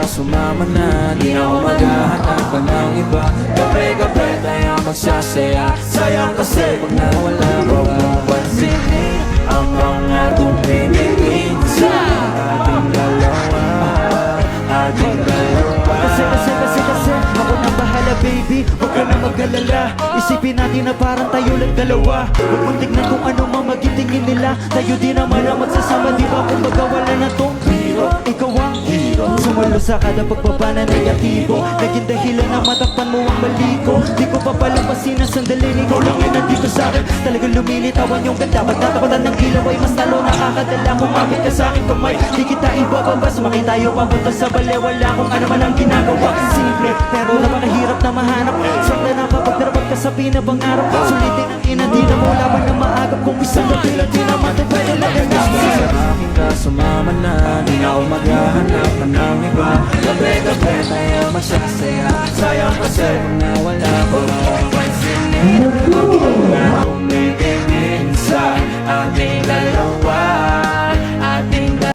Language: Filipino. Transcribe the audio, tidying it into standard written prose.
sumama na, di na ako maghahanap pa ng iba. Gabi-gabi tayo magsasaya, sayang kasi pag nawala ka. Huwag mong pansinin ang mga tumingin sa ating dalawa, ating dalawa. Kasi ako na bahala baby, huwag ka na mag-alala. Isipin natin na parang tayo lang dalawa. Huwag mong tignan kung ano mang magitingin nila. Tayo di naman ang magsasama, di ba? Kung baga wala na tong hero, ikaw ang hero. Sumalo sa kada pagbaba na negatibo, naging dahilan na matakpan mo ang mali ko. Di ko papalampasin ang sandali, ikaw lang yun nandito sa'kin. Talagang lumilitawan yung ganda, pagtatakutan ng ilaw ay mas talo nakakadala. Kumapit ka sa'kin kamay, di kita ibababa. Sumakay tayo papunta sa bale, wala kung ano man ang ginagawa. Simple, pero napakahirap na mahanap. Sakta na kapag darabag ka sa pinapangarap. Sulitin ang ina, di na mo laban na maagap. Kung isang gabi lang, di naman tayo pwede lang Sa akin ka sumama na, di na ako maghahanap pa ng iba. Gabi-gabi tayo magsasaya, sayang kasi kung nawala ko. Huwag mong pansinin